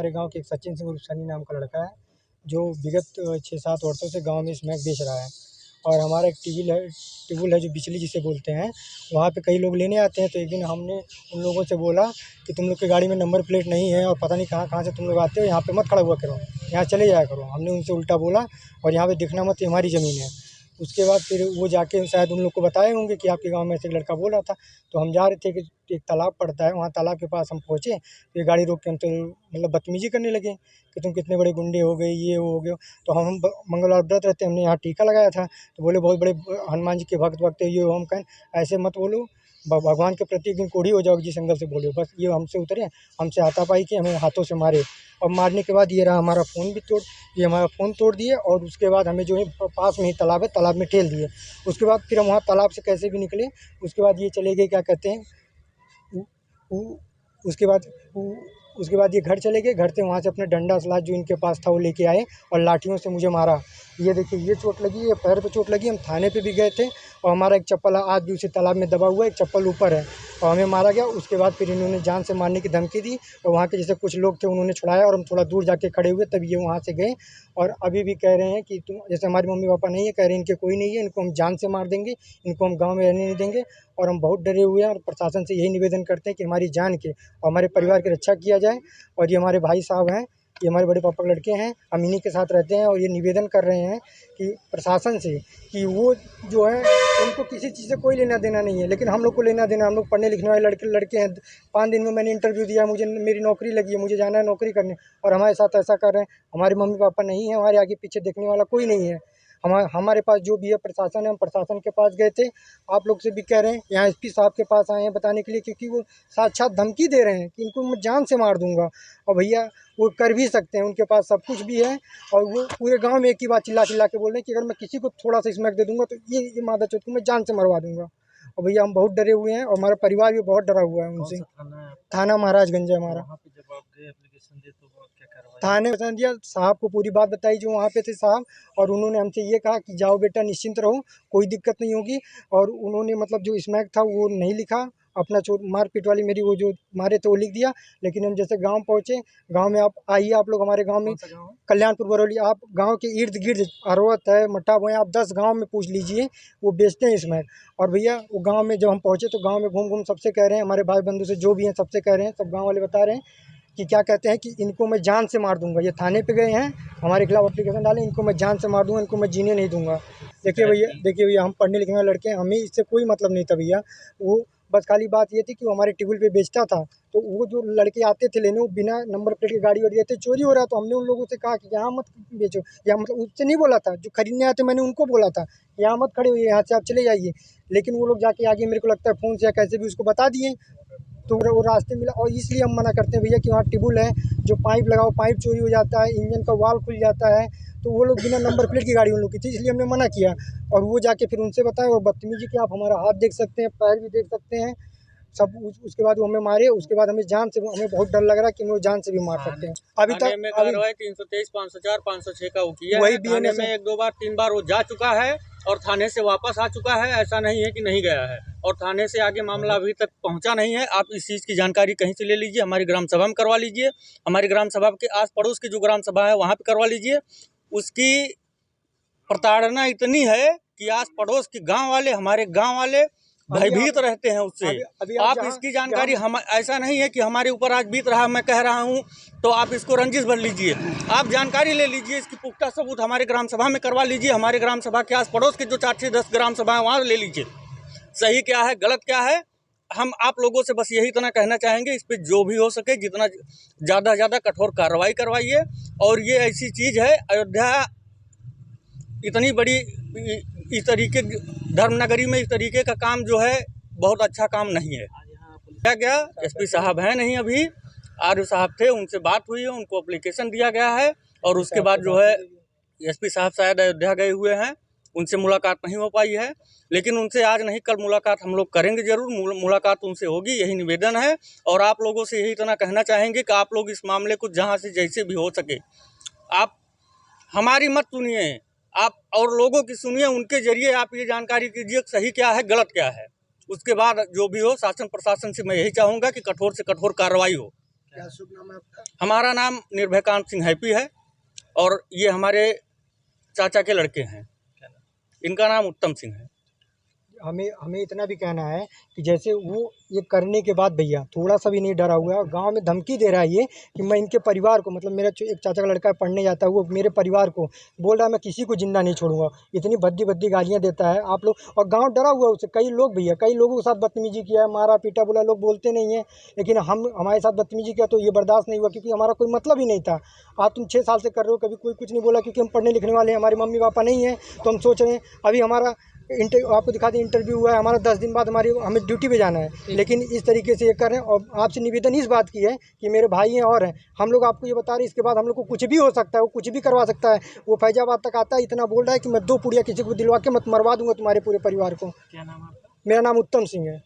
हमारे गांव के एक सचिन सिंह उर्फ सनी नाम का लड़का है, जो विगत 6-7 वर्षों से गांव में स्मैक बेच रहा है। और हमारा एक टिबुल है जो बिचली जिसे बोलते हैं, वहाँ पे कई लोग लेने आते हैं। तो एक दिन हमने उन लोगों से बोला कि तुम लोग की गाड़ी में नंबर प्लेट नहीं है और पता नहीं कहाँ से तुम लोग आते हो, यहाँ पे मत खड़ा हुआ करो, यहाँ चले जाया करो। हमने उनसे उल्टा बोला और यहाँ पे दिखना मत, ये हमारी ज़मीन है। उसके बाद फिर वो जाके शायद उन लोग को बताए होंगे कि आपके गाँव में ऐसे एक लड़का बोल रहा था। तो हम जा रहे थे कि एक तालाब पड़ता है, वहाँ तालाब के पास हम पहुँचे, फिर गाड़ी रोक के हमसे मतलब बदतमीज़ी करने लगे कि तुम कितने बड़े गुंडे हो गए, ये हो गए हो। तो हम मंगलवार व्रत रहते, हमने यहाँ टीका लगाया था। तो बोले बहुत बड़े हनुमान जी के भक्त है, ये हो। हम कहें ऐसे मत बोलो, भगवान के प्रति एक दिन कोढ़ी हो जाओगे जिस एंगल से बोले। बस ये हमसे उतरे, हमसे हाथापाई की, हमें हाथों से मारे। और मारने के बाद ये रहा हमारा फ़ोन भी ये हमारा फ़ोन तोड़ दिए। और उसके बाद हमें जो है पास में ही तालाब है, तालाब में ठेल दिए। उसके बाद फिर हम वहाँ तालाब से कैसे भी निकले। उसके बाद ये चले गए, क्या कहते हैं, उसके बाद ये घर चले गए। घर से वहाँ से अपने डंडा सलाह जो इनके पास था वो लेके आए और लाठियों से मुझे मारा। ये देखिए, ये चोट लगी, ये पैर पे चोट लगी। हम थाने पे भी गए थे और हमारा एक चप्पल आज भी उसी तालाब में दबा हुआ है, एक चप्पल ऊपर है और हमें मारा गया। उसके बाद फिर इन्होंने जान से मारने की धमकी दी और वहाँ के जैसे कुछ लोग थे उन्होंने छुड़ाया और हम थोड़ा दूर जाके खड़े हुए, तब ये वहाँ से गए। और अभी भी कह रहे हैं कि तुम, जैसे हमारे मम्मी पापा नहीं है, कह रहे हैं इनके कोई नहीं है, इनको हम जान से मार देंगे, इनको हम गाँव में रहने नहीं देंगे। और हम बहुत डरे हुए हैं और प्रशासन से यही निवेदन करते हैं कि हमारी जान के और हमारे परिवार की रक्षा किया जाए। और ये हमारे भाई साहब हैं, ये हमारे बड़े पापा के लड़के हैं, हम इन्हीं के साथ रहते हैं। और ये निवेदन कर रहे हैं कि प्रशासन से कि वो जो है उनको किसी चीज़ से कोई लेना देना नहीं है, लेकिन हम लोग को लेना देना। हम लोग पढ़ने लिखने वाले लड़के हैं। 5 दिन में मैंने इंटरव्यू दिया, मुझे मेरी नौकरी लगी है, मुझे जाना है नौकरी करने, और हमारे साथ ऐसा कर रहे हैं। हमारे मम्मी पापा नहीं है, हमारे आगे पीछे देखने वाला कोई नहीं है। हमारे पास जो भी है प्रशासन है, हम प्रशासन के पास गए थे। आप लोग से भी कह रहे हैं, यहाँ एसपी साहब के पास आए हैं बताने के लिए, क्योंकि वो साक्षात धमकी दे रहे हैं कि इनको मैं जान से मार दूंगा। और भैया वो कर भी सकते हैं, उनके पास सब कुछ भी है। और वो पूरे गांव में एक ही बात चिल्ला चिल्ला के बोल रहे हैं कि अगर मैं किसी को थोड़ा सा स्मैक दे दूंगा तो ये मादा चौथ को मैं जान से मरवा दूंगा। और भैया हम बहुत डरे हुए हैं और हमारा परिवार भी बहुत डरा हुआ है उनसे। थाना महाराजगंज है हमारा। थाने में दिया, साहब को पूरी बात बताई जो वहाँ पे थे साहब, और उन्होंने हमसे ये कहा कि जाओ बेटा, निश्चिंत रहो, कोई दिक्कत नहीं होगी। और उन्होंने मतलब जो स्मैक था वो नहीं लिखा, अपना चोट मारपीट वाली मेरी वो जो मारे थे वो लिख दिया। लेकिन हम जैसे गांव पहुँचे, गांव में आप आइए, आप लोग हमारे गांव में, कल्याणपुर बरौली, आप गांव के इर्द गिर्द अरवत है, मट्टा भोया, आप 10 गांव में पूछ लीजिए, वो बेचते हैं स्मैक। और भैया वो गांव में जब हम पहुँचे तो गांव में घूम घूम सबसे कह रहे हैं, हमारे भाई बंधु से जो भी हैं सबसे कह रहे हैं, सब गाँव वाले बता रहे हैं कि क्या कहते हैं कि इनको मैं जान से मार दूंगा। ये थाने पे गए हैं, हमारे खिलाफ एप्लीकेशन डाले, इनको मैं जान से मार दूंगा, इनको मैं जीने नहीं दूंगा। देखिए भैया हम पढ़ने लिखने वाले लड़के हैं, हमें इससे कोई मतलब नहीं था भैया। वो बस खाली बात ये थी कि वो हमारे टेबल पे बेचता था, तो वो जो लड़के आते थे लेने, वो बिना नंबर प्लेट की गाड़ी वाड़ी आते, चोरी हो रहा। तो हमने उन लोगों से कहा कि यहाँ मत बेचो, या मतलब उससे नहीं बोला था, जो खरीदने आते मैंने उनको बोला था यहाँ मत खड़े हुए, यहाँ से आप चले जाइए। लेकिन वो लोग जाके आगे मेरे को लगता है फ़ोन से या कैसे भी उसको बता दिए, तो वो रास्ते मिला। और इसलिए हम मना करते हैं भैया कि वहाँ टिबुल है, जो पाइप लगाओ, पाइप चोरी हो जाता है, इंजन का वाल्व खुल जाता है। तो वो लोग बिना नंबर प्लेट की गाड़ी उन लोग की थी, इसलिए हमने मना किया। और वो जाके फिर उनसे बताए, और बदतमीजी की, आप हमारा हाथ देख सकते हैं, पैर भी देख सकते हैं सब। उसके बाद वो हमें मारे, उसके बाद हमें जान से, हमें बहुत डर लग रहा है कि वो जान से भी मार सकते हैं। अभी तक में कार्रवाई 323, 504, 506 का वो किया वही है। थाने में 1, 2 बार 3 बार वो जा चुका है और थाने से वापस आ चुका है, ऐसा नहीं है कि नहीं गया है। और थाने से आगे मामला अभी तक पहुंचा नहीं है। आप इस चीज़ की जानकारी कहीं से ले लीजिए, हमारी ग्राम सभा में करवा लीजिए, हमारी ग्राम सभा के आस पड़ोस की जो ग्राम सभा है वहाँ पे करवा लीजिए। उसकी प्रताड़ना इतनी है कि आस पड़ोस के गाँव वाले, हमारे गाँव वाले भयभीत रहते हैं उससे। आप इसकी जानकारी, हम, ऐसा नहीं है कि हमारे ऊपर आज बीत रहा, मैं कह रहा हूँ तो आप इसको रंजिश भर लीजिए, आप जानकारी ले लीजिए, इसकी पुख्ता सबूत हमारे ग्राम सभा में करवा लीजिए। हमारे ग्राम सभा के आस पड़ोस के जो 4 से 10 ग्राम सभा है वहाँ ले लीजिए, सही क्या है गलत क्या है। हम आप लोगों से बस यही इतना कहना चाहेंगे, इस पर जो भी हो सके जितना ज़्यादा कठोर कार्रवाई करवाइए। और ये ऐसी चीज़ है, अयोध्या इतनी बड़ी, इस तरीके धर्मनगरी में इस तरीके का काम जो है बहुत अच्छा काम नहीं है। क्या एसपी साहब हैं नहीं, अभी आरओ साहब थे, उनसे बात हुई है, उनको एप्लीकेशन दिया गया है। और उसके बाद जो है एसपी साहब शायद अयोध्या गए हुए हैं, उनसे मुलाकात नहीं हो पाई है। लेकिन उनसे आज नहीं कल मुलाकात हम लोग करेंगे जरूर, मुलाकात उनसे होगी, यही निवेदन है। और आप लोगों से यही इतना कहना चाहेंगे कि आप लोग इस मामले को जहाँ से जैसे भी हो सके, आप हमारी मत सुनिए, आप और लोगों की सुनिए, उनके जरिए आप ये जानकारी कीजिए सही क्या है गलत क्या है। उसके बाद जो भी हो, शासन प्रशासन से मैं यही चाहूँगा कि कठोर से कठोर कार्रवाई हो। क्या शुभ नाम है आपका? हमारा नाम निर्भयकांत सिंह हैप्पी है और ये हमारे चाचा के लड़के हैं। इनका नाम उत्तम सिंह है। हमें इतना भी कहना है कि जैसे वो ये करने के बाद भैया थोड़ा सा भी नहीं डरा हुआ है और गांव में धमकी दे रहा है ये कि मैं इनके परिवार को, मतलब मेरा एक चाचा का लड़का पढ़ने जाता है, वो मेरे परिवार को बोल रहा है मैं किसी को जिंदा नहीं छोड़ूंगा। इतनी भद्दी भद्दी गालियां देता है आप लोग, और गांव डरा हुआ है उससे। कई लोग भैया, कई लोगों के साथ बदतमीजी किया है, मारा पीटा, बोला। लोग बोलते नहीं है, लेकिन हमारे साथ बदतमीजी किया तो ये बर्दाश्त नहीं हुआ, क्योंकि हमारा कोई मतलब ही नहीं था। आज तुम 6 साल से कर रहे हो, कभी कोई कुछ नहीं बोला, क्योंकि हम पढ़ने लिखने वाले हैं, हमारे मम्मी पापा नहीं हैं। तो हम सोच रहे हैं अभी हमारा आपको दिखा दें, इंटरव्यू हुआ है हमारा, 10 दिन बाद हमें ड्यूटी पे जाना है, लेकिन इस तरीके से ये कर रहे हैं। और आपसे निवेदन इस बात की है कि मेरे भाई हैं और हैं, हम लोग आपको ये बता रहे हैं, इसके बाद हम लोग को कुछ भी हो सकता है, वो कुछ भी करवा सकता है। वो फैजाबाद तक आता है, इतना बोल रहा है कि मैं 2 पुड़िया किसी को दिलवा के मत मरवा दूंगा तुम्हारे पूरे परिवार को। क्या नाम है आपका? मेरा नाम उत्तम सिंह है।